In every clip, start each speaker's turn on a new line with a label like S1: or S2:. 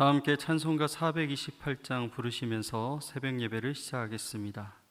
S1: 다 함께 찬송가 428장 부르시면서 새벽 예배를 시작하겠습니다.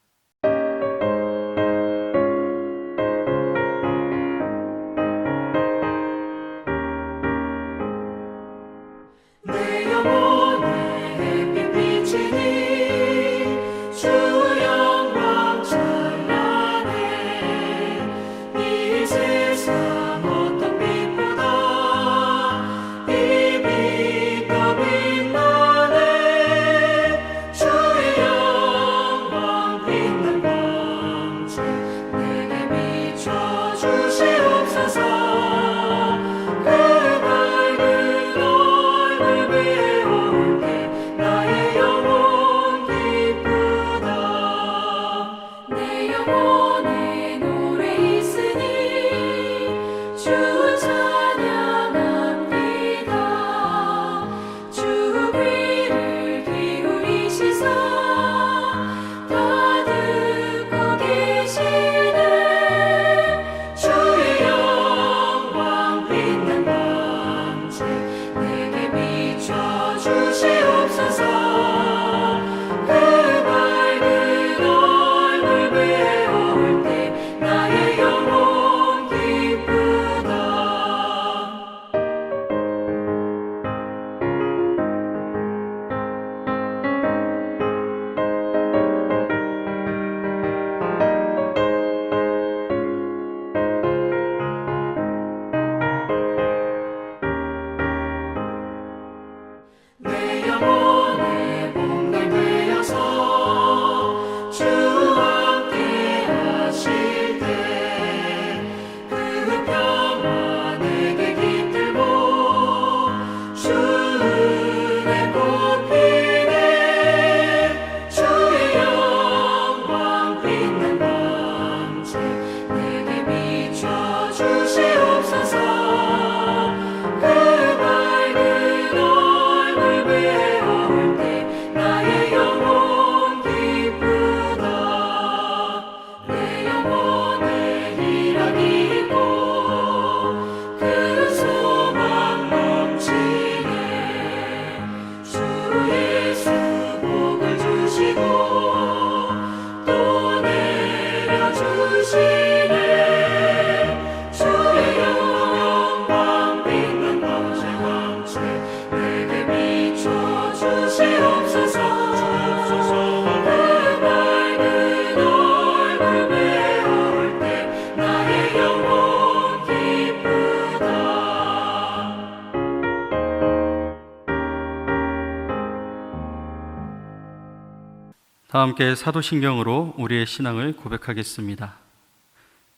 S1: 다 함께 사도신경으로 우리의 신앙을 고백하겠습니다.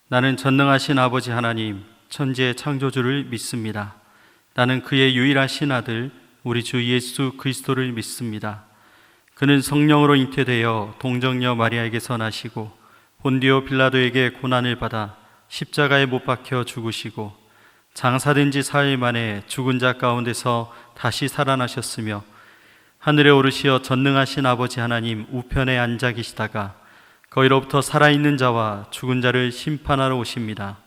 S1: 나는 전능하신 아버지 하나님, 천지의 창조주를 믿습니다. 나는 그의 유일하신 아들, 우리 주 예수 그리스도를 믿습니다. 그는 성령으로 잉태되어 동정녀 마리아에게서 나시고 본디오 빌라도에게 고난을 받아 십자가에 못 박혀 죽으시고 장사된 지 4일 만에 죽은 자 가운데서 다시 살아나셨으며 하늘에 오르시어 전능하신 아버지 하나님 우편에 앉아 계시다가 거기로부터 살아있는 자와 죽은 자를 심판하러 오십니다.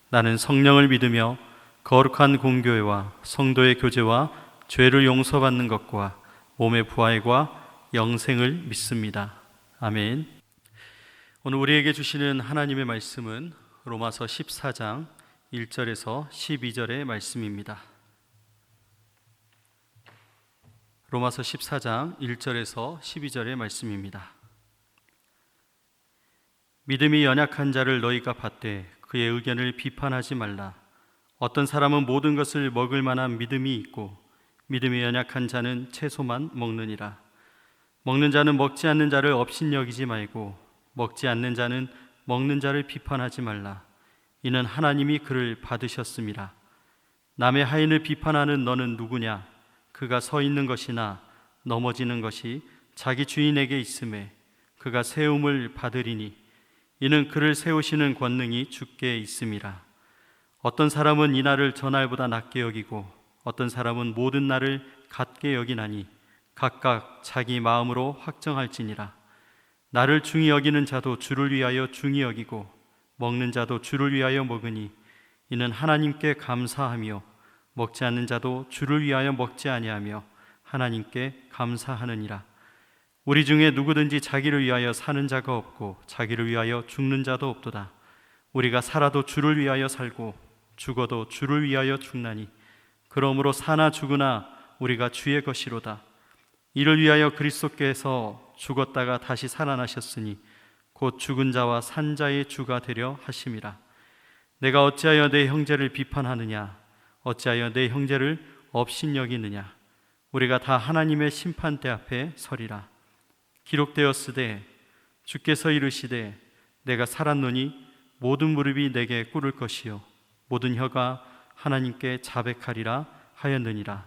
S1: 나는 성령을 믿으며 거룩한 공교회와 성도의 교제와 죄를 용서받는 것과 몸의 부활과 영생을 믿습니다. 아멘. 오늘 우리에게 주시는 하나님의 말씀은 로마서 14장 1절에서 12절의 말씀입니다. 로마서 14장 1절에서 12절의 말씀입니다. 믿음이 연약한 자를 너희가 받되 그의 의견을 비판하지 말라. 어떤 사람은 모든 것을 먹을 만한 믿음이 있고 믿음이 연약한 자는 채소만 먹느니라. 먹는 자는 먹지 않는 자를 업신여기지 말고 먹지 않는 자는 먹는 자를 비판하지 말라. 이는 하나님이 그를 받으셨음이라. 남의 하인을 비판하는 너는 누구냐? 그가 서 있는 것이나 넘어지는 것이 자기 주인에게 있음에 그가 세움을 받으리니 이는 그를 세우시는 권능이 주께 있음이라. 어떤 사람은 이 날을 저 날보다 낮게 여기고 어떤 사람은 모든 날을 같게 여기나니 각각 자기 마음으로 확정할지니라. 나를 중히 여기는 자도 주를 위하여 중히 여기고 먹는 자도 주를 위하여 먹으니 이는 하나님께 감사하며 먹지 않는 자도 주를 위하여 먹지 아니하며 하나님께 감사하느니라. 우리 중에 누구든지 자기를 위하여 사는 자가 없고 자기를 위하여 죽는 자도 없도다. 우리가 살아도 주를 위하여 살고 죽어도 주를 위하여 죽나니 그러므로 사나 죽으나 우리가 주의 것이로다. 이를 위하여 그리스도께서 죽었다가 다시 살아나셨으니 곧 죽은 자와 산 자의 주가 되려 하심이라. 내가 어찌하여 내 형제를 비판하느냐? 어찌하여 내 형제를 업신여기느냐? 우리가 다 하나님의 심판대 앞에 서리라. 기록되었으되 주께서 이르시되 내가 살았노니 모든 무릎이 내게 꿇을 것이요 모든 혀가 하나님께 자백하리라 하였느니라.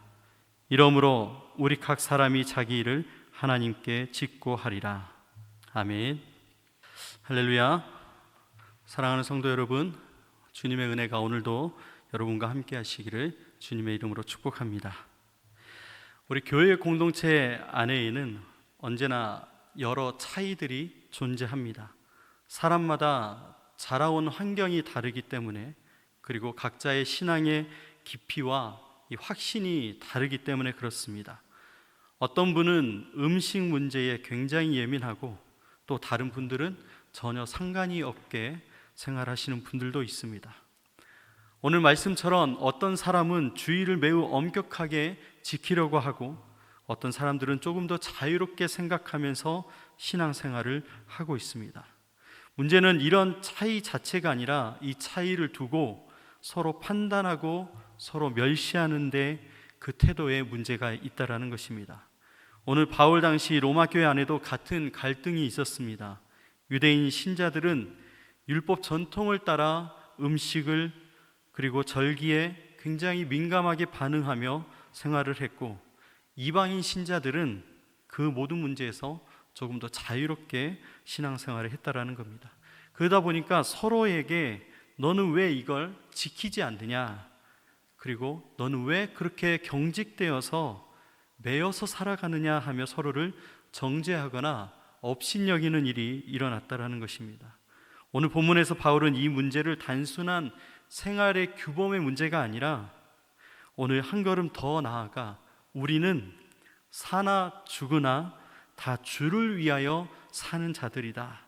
S1: 이러므로 우리 각 사람이 자기 일을 하나님께 짓고 하리라. 아멘. 할렐루야. 사랑하는 성도 여러분, 주님의 은혜가 오늘도 여러분과 함께 하시기를 주님의 이름으로 축복합니다. 우리 교회 공동체 안에는 언제나 여러 차이들이 존재합니다. 사람마다 자라온 환경이 다르기 때문에, 그리고 각자의 신앙의 깊이와 이 확신이 다르기 때문에 그렇습니다. 어떤 분은 음식 문제에 굉장히 예민하고 또 다른 분들은 전혀 상관이 없게 생활하시는 분들도 있습니다. 오늘 말씀처럼 어떤 사람은 주의를 매우 엄격하게 지키려고 하고 어떤 사람들은 조금 더 자유롭게 생각하면서 신앙생활을 하고 있습니다. 문제는 이런 차이 자체가 아니라 이 차이를 두고 서로 판단하고 서로 멸시하는 데 그 태도에 문제가 있다라는 것입니다. 오늘 바울 당시 로마 교회 안에도 같은 갈등이 있었습니다. 유대인 신자들은 율법 전통을 따라 음식을 그리고 절기에 굉장히 민감하게 반응하며 생활을 했고, 이방인 신자들은 그 모든 문제에서 조금 더 자유롭게 신앙생활을 했다라는 겁니다. 그러다 보니까 서로에게 너는 왜 이걸 지키지 않느냐, 그리고 너는 왜 그렇게 경직되어서 매여서 살아가느냐 하며 서로를 정죄하거나 업신여기는 일이 일어났다라는 것입니다. 오늘 본문에서 바울은 이 문제를 단순한 생활의 규범의 문제가 아니라 오늘 한 걸음 더 나아가 우리는 사나 죽으나 다 주를 위하여 사는 자들이다,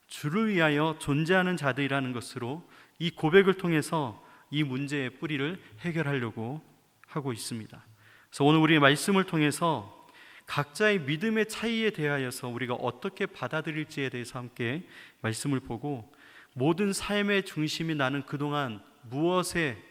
S1: 주를 위하여 존재하는 자들이라는 것으로 이 고백을 통해서 이 문제의 뿌리를 해결하려고 하고 있습니다. 그래서 오늘 우리의 말씀을 통해서 각자의 믿음의 차이에 대하여서 우리가 어떻게 받아들일지에 대해서 함께 말씀을 보고, 모든 삶의 중심이 나는 그동안 무엇에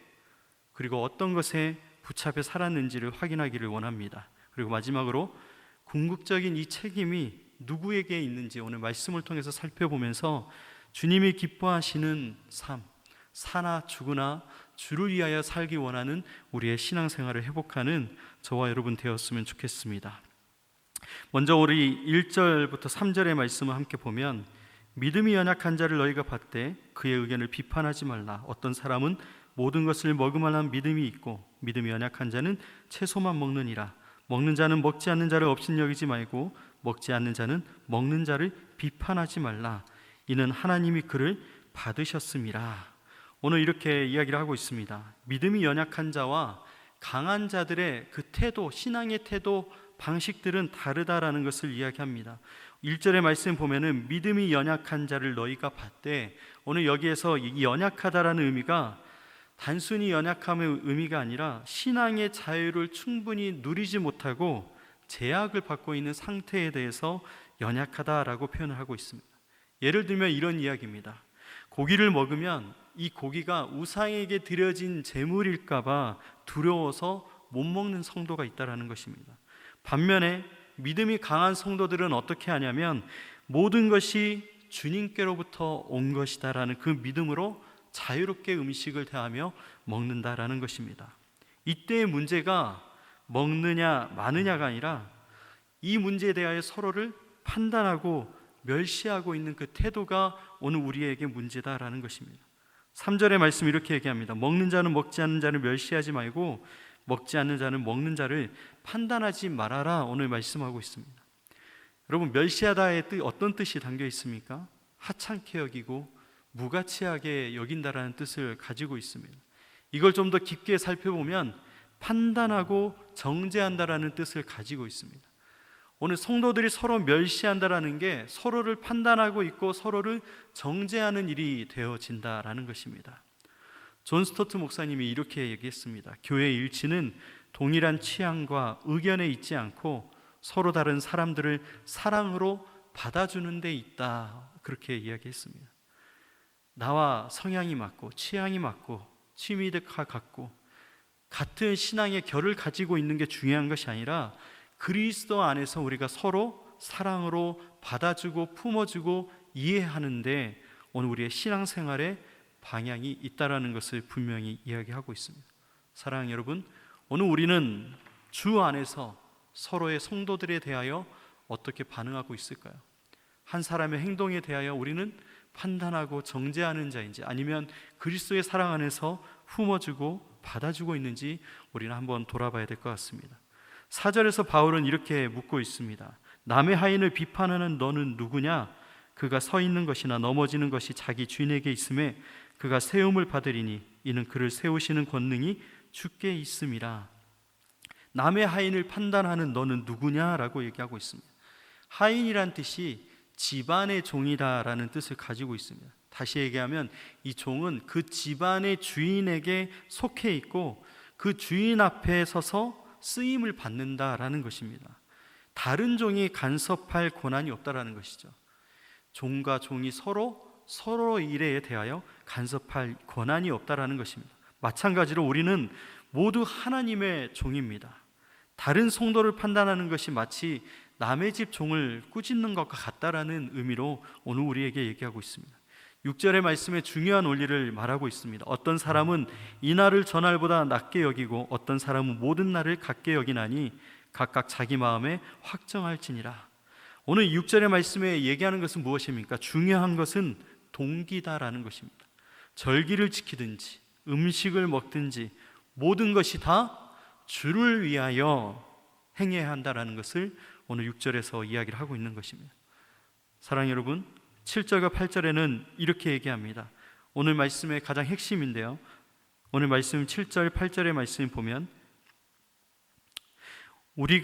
S1: 그리고 어떤 것에 붙잡혀 살았는지를 확인하기를 원합니다. 그리고 마지막으로 궁극적인 이 책임이 누구에게 있는지 오늘 말씀을 통해서 살펴보면서 주님이 기뻐하시는 삶, 사나 죽으나 주를 위하여 살기 원하는 우리의 신앙생활을 회복하는 저와 여러분 되었으면 좋겠습니다. 먼저 우리 1절부터 3절의 말씀을 함께 보면, 믿음이 연약한 자를 너희가 받되 그의 의견을 비판하지 말라. 어떤 사람은 모든 것을 먹을만한 믿음이 있고 믿음이 연약한 자는 채소만 먹느니라. 먹는 자는 먹지 않는 자를 업신여기지 말고 먹지 않는 자는 먹는 자를 비판하지 말라. 이는 하나님이 그를 받으셨음이라. 오늘 이렇게 이야기를 하고 있습니다. 믿음이 연약한 자와 강한 자들의 그 태도, 신앙의 태도, 방식들은 다르다라는 것을 이야기합니다. 1절의 말씀 보면은 믿음이 연약한 자를 너희가 받되, 오늘 여기에서 이 연약하다라는 의미가 단순히 연약함의 의미가 아니라 신앙의 자유를 충분히 누리지 못하고 제약을 받고 있는 상태에 대해서 연약하다라고 표현을 하고 있습니다. 예를 들면 이런 이야기입니다. 고기를 먹으면 이 고기가 우상에게 드려진 제물일까봐 두려워서 못 먹는 성도가 있다는 것입니다. 반면에 믿음이 강한 성도들은 어떻게 하냐면 모든 것이 주님께로부터 온 것이다라는 그 믿음으로 자유롭게 음식을 대하며 먹는다라는 것입니다. 이때의 문제가 먹느냐 마느냐가 아니라 이 문제에 대하여 서로를 판단하고 멸시하고 있는 그 태도가 오늘 우리에게 문제다라는 것입니다. 3절의 말씀 이렇게 얘기합니다. 먹는 자는 먹지 않는 자를 멸시하지 말고 먹지 않는 자는 먹는 자를 판단하지 말아라. 오늘 말씀하고 있습니다. 여러분, 멸시하다의 뜻, 어떤 뜻이 담겨 있습니까? 하찮게 여기고 무가치하게 여긴다라는 뜻을 가지고 있습니다. 이걸 좀 더 깊게 살펴보면 판단하고 정죄한다라는 뜻을 가지고 있습니다. 오늘 성도들이 서로 멸시한다라는 게 서로를 판단하고 있고 서로를 정죄하는 일이 되어진다라는 것입니다. 존 스토트 목사님이 이렇게 얘기했습니다. 교회 일치는 동일한 취향과 의견에 있지 않고 서로 다른 사람들을 사랑으로 받아주는 데 있다, 그렇게 이야기했습니다. 나와 성향이 맞고 취향이 맞고 취미가 같고 같은 신앙의 결을 가지고 있는 게 중요한 것이 아니라 그리스도 안에서 우리가 서로 사랑으로 받아주고 품어주고 이해하는데 오늘 우리의 신앙생활에 방향이 있다라는 것을 분명히 이야기하고 있습니다. 사랑하는 여러분, 오늘 우리는 주 안에서 서로의 성도들에 대하여 어떻게 반응하고 있을까요? 한 사람의 행동에 대하여 우리는 판단하고 정죄하는 자인지 아니면 그리스도의 사랑 안에서 품어주고 받아주고 있는지 우리는 한번 돌아봐야 될 것 같습니다. 4절에서 바울은 이렇게 묻고 있습니다. 남의 하인을 비판하는 너는 누구냐? 그가 서 있는 것이나 넘어지는 것이 자기 주인에게 있음에 그가 세움을 받으리니 이는 그를 세우시는 권능이 주께 있음이라. 남의 하인을 판단하는 너는 누구냐라고 얘기하고 있습니다. 하인이란 뜻이 집안의 종이다라는 뜻을 가지고 있습니다. 다시 얘기하면 이 종은 그 집안의 주인에게 속해 있고 그 주인 앞에 서서 쓰임을 받는다라는 것입니다. 다른 종이 간섭할 권한이 없다라는 것이죠. 종과 종이 서로 일에 대하여 간섭할 권한이 없다라는 것입니다. 마찬가지로 우리는 모두 하나님의 종입니다. 다른 성도를 판단하는 것이 마치 남의 집 종을 꾸짖는 것과 같다라는 의미로 오늘 우리에게 얘기하고 있습니다. 6절의 말씀에 중요한 원리를 말하고 있습니다. 어떤 사람은 이 날을 저 날보다 낮게 여기고 어떤 사람은 모든 날을 같게 여기나니 각각 자기 마음에 확정할지니라. 오늘 6절의 말씀에 얘기하는 것은 무엇입니까? 중요한 것은 동기다라는 것입니다. 절기를 지키든지 음식을 먹든지 모든 것이 다 주를 위하여 행해야 한다라는 것을 오늘 6절에서 이야기를 하고 있는 것입니다. 사랑하는 여러분, 7절과 8절에는 이렇게 얘기합니다. 오늘 말씀의 가장 핵심인데요, 오늘 말씀 7절 8절의 말씀을 보면 우리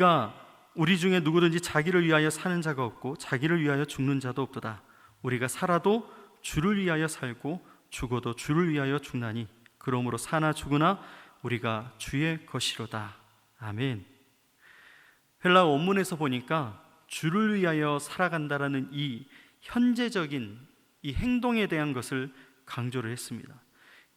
S1: 중에 누구든지 자기를 위하여 사는 자가 없고 자기를 위하여 죽는 자도 없도다. 우리가 살아도 주를 위하여 살고 죽어도 주를 위하여 죽나니 그러므로 사나 죽으나 우리가 주의 것이로다. 아멘. 헬라어 원문에서 보니까 주를 위하여 살아간다라는 이 현재적인 이 행동에 대한 것을 강조를 했습니다.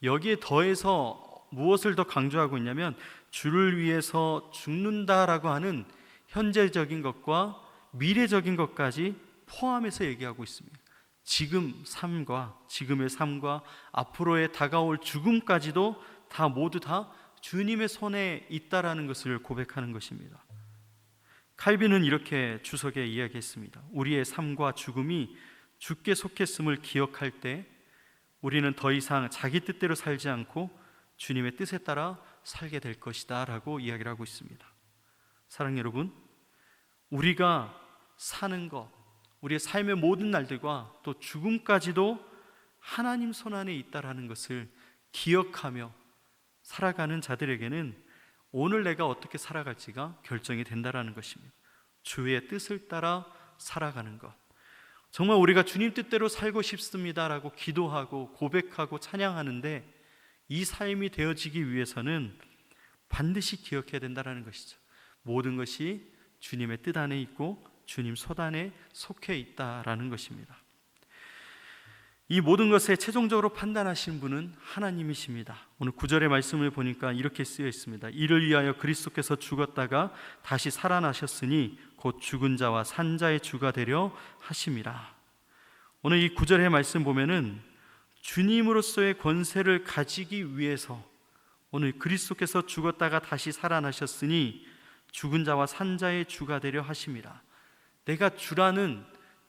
S1: 여기에 더해서 무엇을 더 강조하고 있냐면 주를 위해서 죽는다라고 하는 현재적인 것과 미래적인 것까지 포함해서 얘기하고 있습니다. 지금의 삶과 앞으로의 다가올 죽음까지도 모두 다 주님의 손에 있다라는 것을 고백하는 것입니다. 칼빈은 이렇게 주석에 이야기했습니다. 우리의 삶과 죽음이 주께 속했음을 기억할 때 우리는 더 이상 자기 뜻대로 살지 않고 주님의 뜻에 따라 살게 될 것이다 라고 이야기를 하고 있습니다. 사랑하는 여러분, 우리가 사는 것, 우리의 삶의 모든 날들과 또 죽음까지도 하나님 손안에 있다라는 것을 기억하며 살아가는 자들에게는 오늘 내가 어떻게 살아갈지가 결정이 된다라는 것입니다. 주의 뜻을 따라 살아가는 것, 정말 우리가 주님 뜻대로 살고 싶습니다라고 기도하고 고백하고 찬양하는데 이 삶이 되어지기 위해서는 반드시 기억해야 된다라는 것이죠. 모든 것이 주님의 뜻 안에 있고 주님 손 안에 속해 있다라는 것입니다. 이 모든 것에 최종적으로 판단하신 분은 하나님이십니다. 오늘 9절의 말씀을 보니까 이렇게 쓰여 있습니다. 이를 위하여 그리스도께서 죽었다가 다시 살아나셨으니 곧 죽은 자와 산 자의 주가 되려 하심이라. 오늘 이 9절의 말씀 보면은 주님으로서의 권세를 가지기 위해서 오늘 그리스도께서 죽었다가 다시 살아나셨으니 죽은 자와 산 자의 주가 되려 하심이라. 내가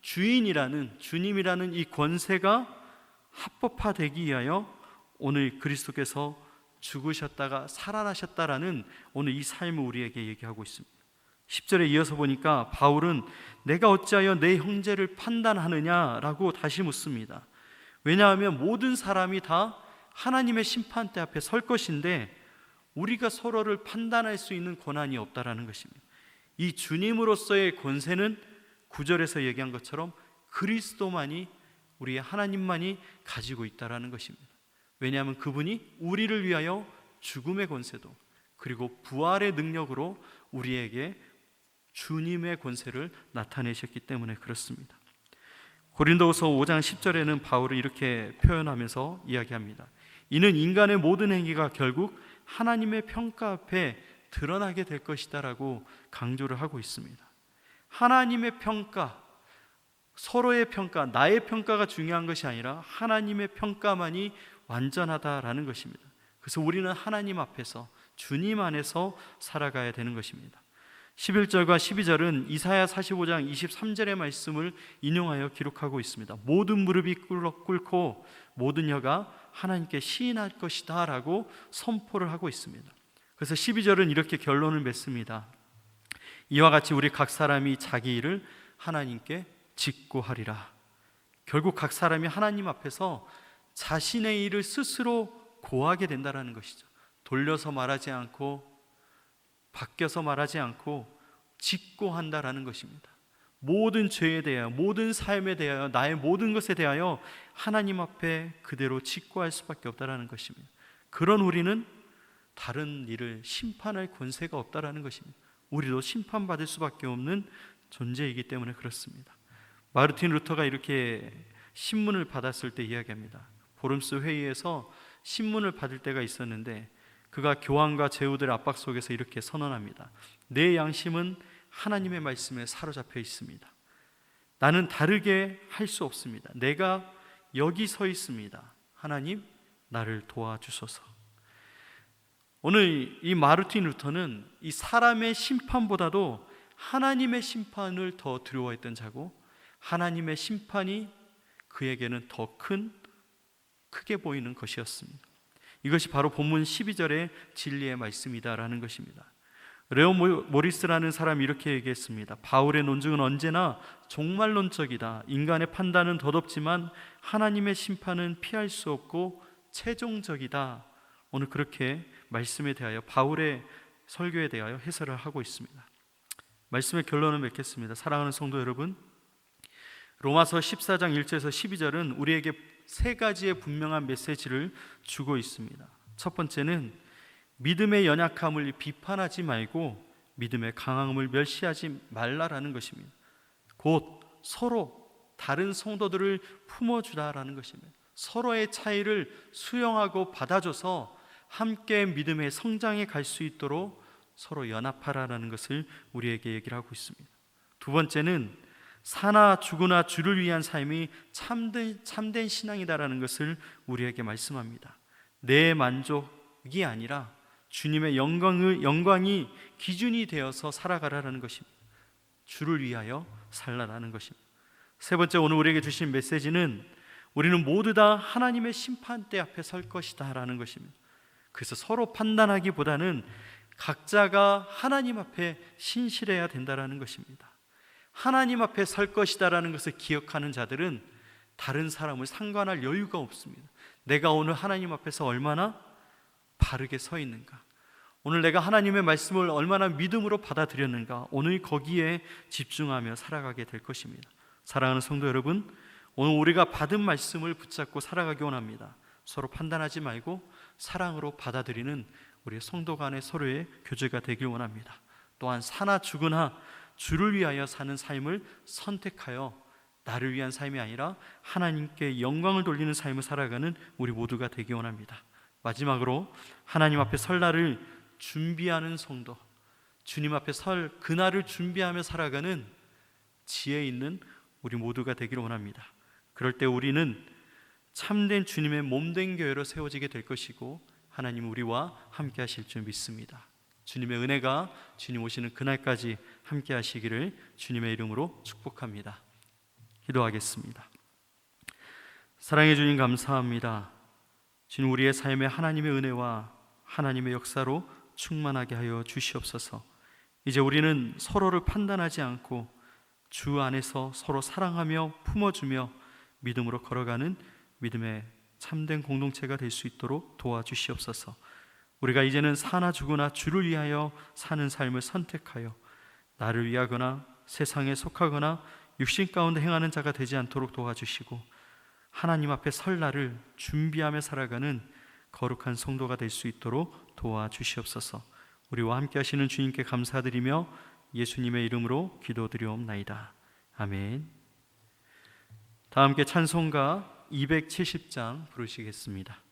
S1: 주인이라는 주님이라는 이 권세가 합법화되기 위하여 오늘 그리스도께서 죽으셨다가 살아나셨다라는 오늘 이 삶을 우리에게 얘기하고 있습니다. 10절에 이어서 보니까 바울은 내가 어찌하여 내 형제를 판단하느냐라고 다시 묻습니다. 왜냐하면 모든 사람이 다 하나님의 심판대 앞에 설 것인데 우리가 서로를 판단할 수 있는 권한이 없다라는 것입니다. 이 주님으로서의 권세는 9절에서 얘기한 것처럼 그리스도만이, 우리의 하나님만이 가지고 있다라는 것입니다. 왜냐하면 그분이 우리를 위하여 죽음의 권세도 그리고 부활의 능력으로 우리에게 주님의 권세를 나타내셨기 때문에 그렇습니다. 고린도후서 5장 10절에는 바울이 이렇게 표현하면서 이야기합니다. 이는 인간의 모든 행위가 결국 하나님의 평가 앞에 드러나게 될 것이다 라고 강조를 하고 있습니다. 하나님의 평가, 서로의 평가, 나의 평가가 중요한 것이 아니라 하나님의 평가만이 완전하다라는 것입니다. 그래서 우리는 하나님 앞에서, 주님 안에서 살아가야 되는 것입니다. 11절과 12절은 이사야 45장 23절의 말씀을 인용하여 기록하고 있습니다. 모든 무릎이 꿇고 모든 혀가 하나님께 시인할 것이다 라고 선포를 하고 있습니다. 그래서 12절은 이렇게 결론을 맺습니다. 이와 같이 우리 각 사람이 자기 일을 하나님께 직고하리라. 결국 각 사람이 하나님 앞에서 자신의 일을 스스로 고하게 된다는 것이죠. 돌려서 말하지 않고 바뀌어서 말하지 않고 직고한다라는 것입니다. 모든 죄에 대하여, 모든 삶에 대하여, 나의 모든 것에 대하여 하나님 앞에 그대로 직고할 수밖에 없다라는 것입니다. 그런 우리는 다른 일을 심판할 권세가 없다라는 것입니다. 우리도 심판받을 수밖에 없는 존재이기 때문에 그렇습니다. 마르틴 루터가 이렇게 신문을 받았을 때 이야기합니다. 보름스 회의에서 신문을 받을 때가 있었는데 그가 교황과 제후들의 압박 속에서 이렇게 선언합니다. 내 양심은 하나님의 말씀에 사로잡혀 있습니다. 나는 다르게 할 수 없습니다. 내가 여기 서 있습니다. 하나님, 나를 도와주소서. 오늘 이 마르틴 루터는 이 사람의 심판보다도 하나님의 심판을 더 두려워했던 자고, 하나님의 심판이 그에게는 더 크게 보이는 것이었습니다. 이것이 바로 본문 12절의 진리의 말씀이다라는 것입니다. 레오 모리스라는 사람이 이렇게 얘기했습니다. 바울의 논증은 언제나 종말론적이다. 인간의 판단은 덧없지만 하나님의 심판은 피할 수 없고 최종적이다. 오늘 그렇게 말씀에 대하여, 바울의 설교에 대하여 해설을 하고 있습니다. 말씀의 결론을 맺겠습니다. 사랑하는 성도 여러분, 로마서 14장 1절에서 12절은 우리에게 세 가지의 분명한 메시지를 주고 있습니다. 첫 번째는 믿음의 연약함을 비판하지 말고 믿음의 강함을 멸시하지 말라라는 것입니다. 곧 서로 다른 성도들을 품어주라라는 것입니다. 서로의 차이를 수용하고 받아줘서 함께 믿음의 성장에 갈 수 있도록 서로 연합하라는 것을 우리에게 얘기를 하고 있습니다. 두 번째는 사나 죽으나 주를 위한 삶이 참된 신앙이다라는 것을 우리에게 말씀합니다. 내 만족이 아니라 주님의 영광이 기준이 되어서 살아가라는 것입니다. 주를 위하여 살라라는 것입니다. 세 번째, 오늘 우리에게 주신 메시지는 우리는 모두 다 하나님의 심판대 앞에 설 것이다 라는 것입니다. 그래서 서로 판단하기보다는 각자가 하나님 앞에 신실해야 된다라는 것입니다. 하나님 앞에 설 것이다라는 것을 기억하는 자들은 다른 사람을 상관할 여유가 없습니다. 내가 오늘 하나님 앞에서 얼마나 바르게 서 있는가, 오늘 내가 하나님의 말씀을 얼마나 믿음으로 받아들였는가, 오늘 거기에 집중하며 살아가게 될 것입니다. 사랑하는 성도 여러분, 오늘 우리가 받은 말씀을 붙잡고 살아가기 원합니다. 서로 판단하지 말고 사랑으로 받아들이는 우리 성도 간의 서로의 교제가 되길 원합니다. 또한 사나 죽으나 주를 위하여 사는 삶을 선택하여 나를 위한 삶이 아니라 하나님께 영광을 돌리는 삶을 살아가는 우리 모두가 되기 원합니다. 마지막으로 하나님 앞에 설 날을 준비하는 성도, 주님 앞에 설 그날을 준비하며 살아가는 지혜 있는 우리 모두가 되기를 원합니다. 그럴 때 우리는 참된 주님의 몸된 교회로 세워지게 될 것이고 하나님 우리와 함께 하실 줄 믿습니다. 주님의 은혜가 주님 오시는 그날까지 함께 하시기를 주님의 이름으로 축복합니다. 기도하겠습니다. 사랑해 주님 감사합니다. 주님, 우리의 삶에 하나님의 은혜와 하나님의 역사로 충만하게 하여 주시옵소서. 이제 우리는 서로를 판단하지 않고 주 안에서 서로 사랑하며 품어주며 믿음으로 걸어가는 믿음의 참된 공동체가 될 수 있도록 도와주시옵소서. 우리가 이제는 사나 죽으나 주를 위하여 사는 삶을 선택하여 나를 위하거나 세상에 속하거나 육신 가운데 행하는 자가 되지 않도록 도와주시고 하나님 앞에 설 날을 준비하며 살아가는 거룩한 성도가 될 수 있도록 도와주시옵소서. 우리와 함께 하시는 주님께 감사드리며 예수님의 이름으로 기도드리옵나이다. 아멘. 다 함께 찬송가 270장 부르시겠습니다.